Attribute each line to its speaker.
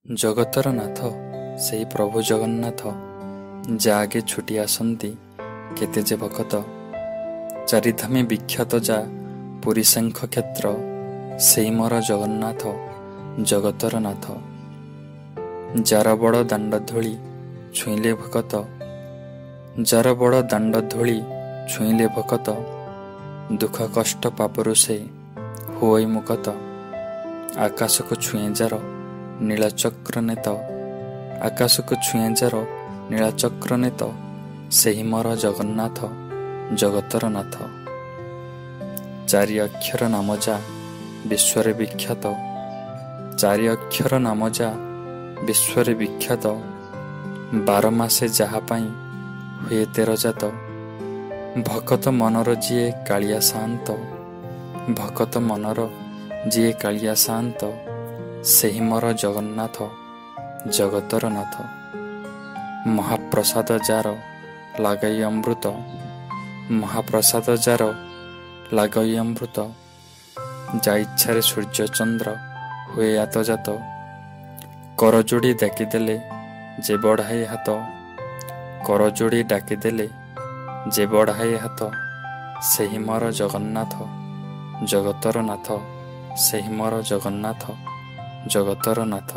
Speaker 1: ଜଗତର ନାଥ ସେହି ପ୍ରଭୁ ଜଗନ୍ନାଥ, ଯା ଆଗେ ଛୁଟି ଆସନ୍ତି କେତେ ଯେ ଭକତ। ଚାରିଧାମେ ବିଖ୍ୟାତ ଯା ପୁରୀ ଶଙ୍ଖ କ୍ଷେତ୍ର, ସେହି ମୋର ଜଗନ୍ନାଥ ଜଗତର ନାଥ। ଯାର ବଡ଼ ଦାଣ୍ଡ ଧୂଳି ଛୁଇଁଲେ ଭକତ, ଯାର ବଡ଼ ଦାଣ୍ଡ ଧୂଳି ଛୁଇଁଲେ ଭକତ, ଦୁଃଖ କଷ୍ଟ ପାପରୁ ସେ ହୁଅଇ ମୁକ୍ତ। ଆକାଶକୁ ଛୁଏଁ ଯାର ନୀଳଚକ୍ର ନେତ, ଆକାଶକୁ ଛୁଏଁ ଯାର ନୀଳଚକ୍ର ନେତ, ସେହି ମୋର ଜଗନ୍ନାଥ ଜଗତର ନାଥ। ଚାରି ଅକ୍ଷର ନାମ ଯା ବିଶ୍ୱରେ ବିଖ୍ୟାତ, ଚାରି ଅକ୍ଷର ନାମ ଯା ବିଶ୍ୱରେ ବିଖ୍ୟାତ। ବାର ମାସେ ଯାହା ପାଇଁ ହୁଏ ତେର ଜାତ, ଭକତ ମନର ଯିଏ କାଳିଆ ସାନ୍ତ, ଭକତ ମନର ଯିଏ କାଳିଆ ସାନ୍ତ, ସେହି ମୋର ଜଗନ୍ନାଥ ଜଗତର ନାଥ। ମହାପ୍ରସାଦ ଯାର ଲାଗଇ ଅମୃତ, ମହାପ୍ରସାଦ ଯାର ଲାଗଇ ଅମୃତ। ଯା ଇଚ୍ଛାରେ ସୂର୍ଯ୍ୟ ଚନ୍ଦ୍ର ହୁଏ ଆତଜାତ, କରଯୋଡ଼ି ଡାକିଦେଲେ ଯେ ବଢ଼ାଏ ହାତ, କରଯୋଡ଼ି ଡାକିଦେଲେ ଯେ ବଢ଼ାଏ ହାତ। ସେହି ମୋର ଜଗନ୍ନାଥ ଜଗତର ନାଥ, ସେହି ମୋର ଜଗନ୍ନାଥ ଜଗତର ନାଥ।